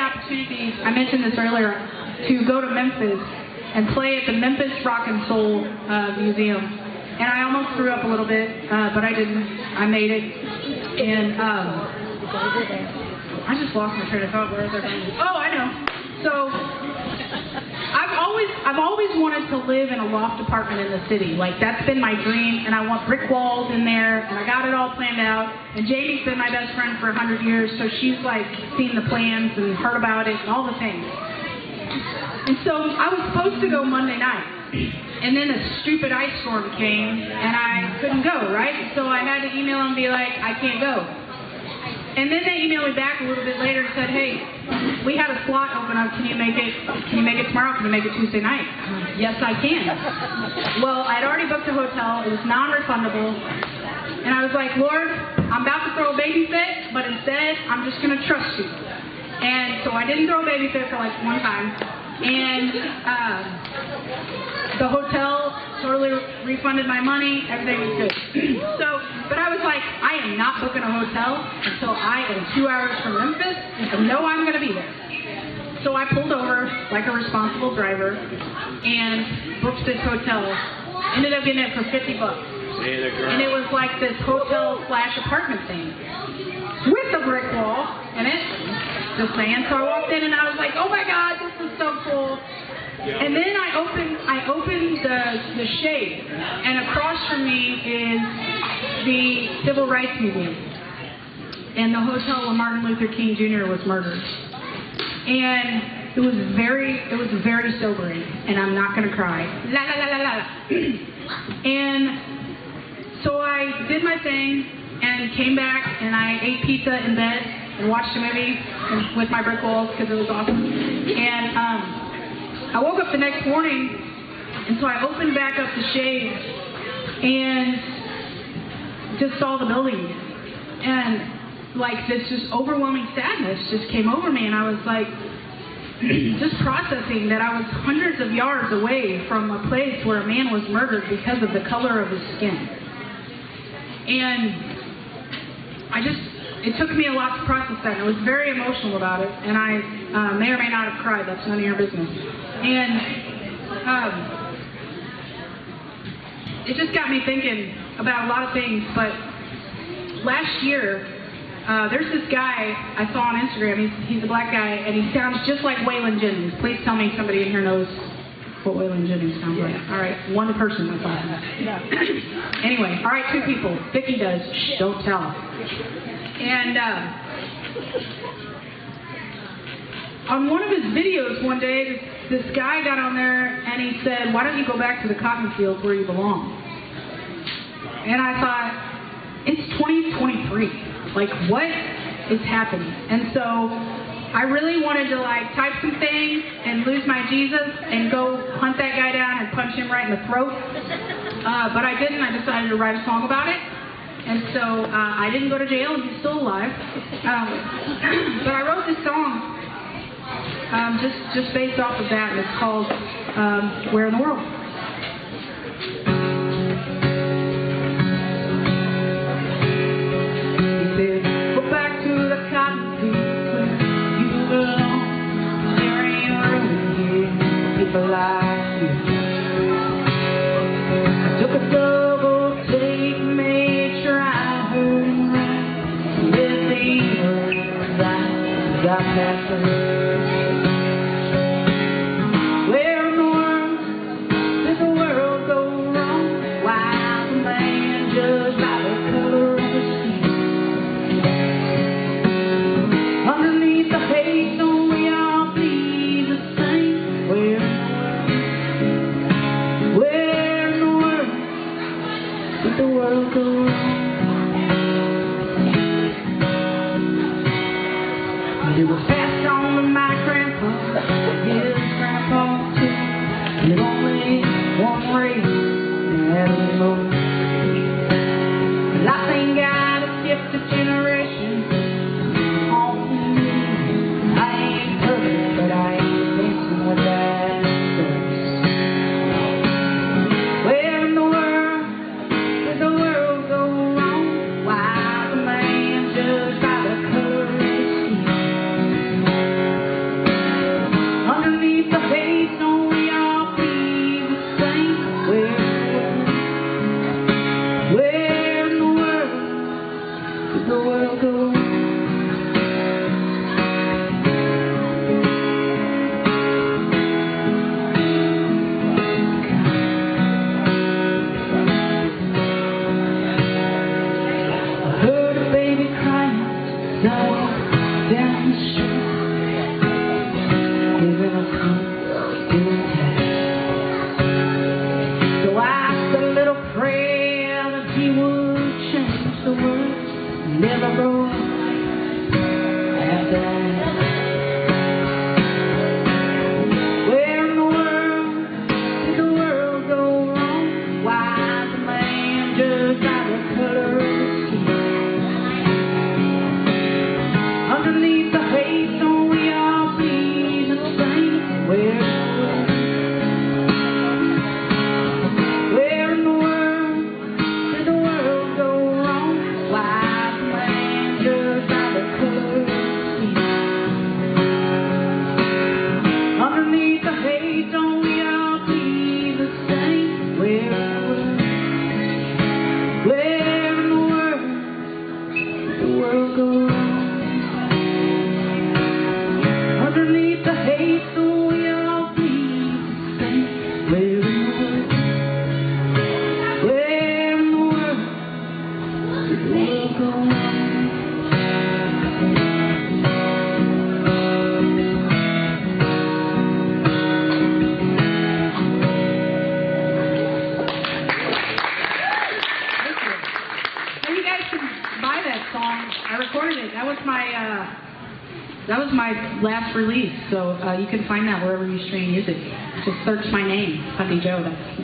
opportunity, I mentioned this earlier, to go to Memphis and play at the Memphis Rock and Soul Museum. And I almost threw up a little bit, but I didn't. I made it. And I just lost my train of thought. Where was I going? Oh, I know. So I've always wanted to live in a loft apartment in the city. Like, that's been my dream, and I want brick walls in there, and I got it all planned out. And Jamie's been my best friend for 100 years, so she's like seen the plans and heard about it and all the things. And so I was supposed to go Monday night, and then a stupid ice storm came, and I couldn't go, right? So I had to email them and be like, I can't go. And then they emailed me back a little bit later and said, hey, we had a slot open up. Can you make it tomorrow? Can you make it Tuesday night? Yes, I can. Well, I'd already booked a hotel. It was non-refundable. And I was like, Lord, I'm about to throw a baby fit, but instead, I'm just going to trust you. And so I didn't throw a baby fit for like one time. And the hotel totally refunded my money. Everything was good. But I was like, I am not booking a hotel until I am 2 hours from Memphis and know I'm going to be there. So I pulled over like a responsible driver and booked this hotel. Ended up getting it for $50. And it was like this hotel/apartment thing with a brick wall in it. Just saying. So I walked in and I was like, oh my God, this is so cool. And then I opened the shade, and across from me is the Civil Rights Museum and the hotel where Martin Luther King Jr. was murdered. And it was very sobering, and I'm not gonna cry. La la la la la. And so I did my thing and came back, and I ate pizza in bed and watched a movie with my brick walls because it was awesome. And I woke up the next morning, and so I opened back up the shade and just saw the building. And like this just overwhelming sadness just came over me, and I was like just processing that I was hundreds of yards away from a place where a man was murdered because of the color of his skin. And it took me a lot to process that. I was very emotional about it, and I may or may not have cried. That's none of your business. And it just got me thinking about a lot of things. But last year, there's this guy I saw on Instagram. He's a black guy, and he sounds just like Waylon Jennings. Please tell me somebody in here knows what Waylon Jennings sounds like. All right, one person. That's awesome. Yeah. Anyway, all right, 2 people. Vicky does. Shh, don't tell. And on one of his videos one day, this guy got on there and he said, why don't you go back to the cotton fields where you belong? And I thought, it's 2023. Like, what is happening? And so I really wanted to like type some things and lose my Jesus and go hunt that guy down and punch him right in the throat. But I didn't. I decided to write a song about it. And so I didn't go to jail, and he's still alive. But I wrote this song just based off of that, and it's called Where in the World? He said, go back to the cotton fields where you belong. There ain't room here for people like you. I took a double take, made sure I heard him right. Living words I got past her. Where in the world did the world go wrong? Why the man judged by the color of his skin? Underneath the hate, don't we all bleed the same? Where in the world did the world go wrong? It was passed on to my grandpa, his grandpa too. There's only one race that will know. Life ain't got a gift of generation. On me, I ain't perfect, but I ain't dancing with that dust. Where in the world did the world go wrong? Why the man judged by the color of his skin? So I said a little prayer that he would change the world, never broke after that. Where in the world did the world go wrong? Why is the man judged by the color of his skin? Underneath the hate, don't we all bleed the same? Where in the world did the world go wrong? Why is the man judged by the color of his skin? Underneath the hate, don't we all bleed the same? Where in the world did the world go wrong? Underneath the hate, don't we all bleed the same? Where in the world did the world go wrong? So you guys can buy that song. I recorded it. That was my last release. So you can find that wherever you stream music. Just search my name, Sundi Joe. That's